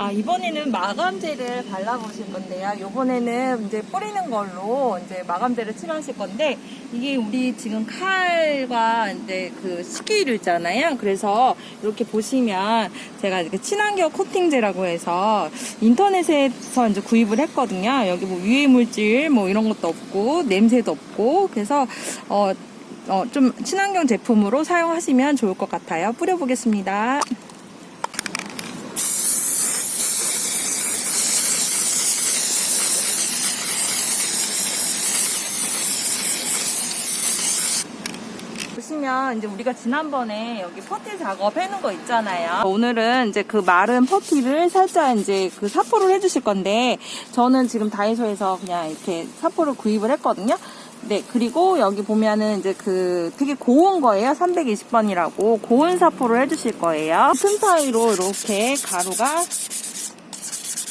이번에는 마감제를 발라보실 건데요. 요번에는 이제 뿌리는 걸로 이제 마감제를 칠하실 건데, 이게 우리 지금 칼과 이제 그 식기류 있잖아요. 그래서 이렇게 보시면 제가 이렇게 친환경 코팅제라고 해서 인터넷에서 이제 구입을 했거든요. 여기 뭐 유해물질 뭐 이런 것도 없고, 냄새도 없고, 그래서, 좀 친환경 제품으로 사용하시면 좋을 것 같아요. 뿌려보겠습니다. 보시면 이제 우리가 지난번에 여기 퍼티 작업 해놓은 거 있잖아요. 오늘은 이제 그 마른 퍼티를 살짝 이제 그 사포를 해주실 건데, 저는 지금 다이소에서 그냥 이렇게 사포를 구입을 했거든요. 네, 그리고 여기 보면은 이제 그 되게 고운 거예요. 320번이라고 고운 사포를 해주실 거예요. 틈 사이로 이렇게 가루가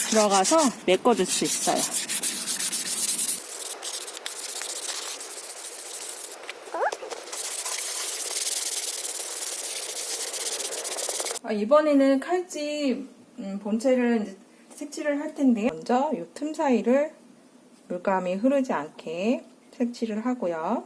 들어가서 메꿔줄 수 있어요. 이번에는 칼집 본체를 이제 색칠을 할 텐데요. 먼저 이 틈 사이를 물감이 흐르지 않게 색칠을 하고요.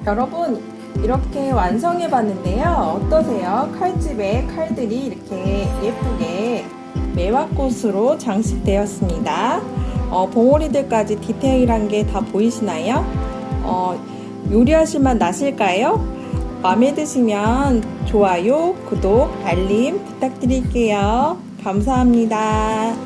여러분, 이렇게 완성해 봤는데요. 어떠세요? 칼집에 칼들이 이렇게 예쁘게 매화꽃으로 장식되었습니다. 봉오리들까지 디테일한 게 다 보이시나요? 요리하실 맛 나실까요? 마음에 드시면 좋아요, 구독, 알림 부탁드릴게요. 감사합니다.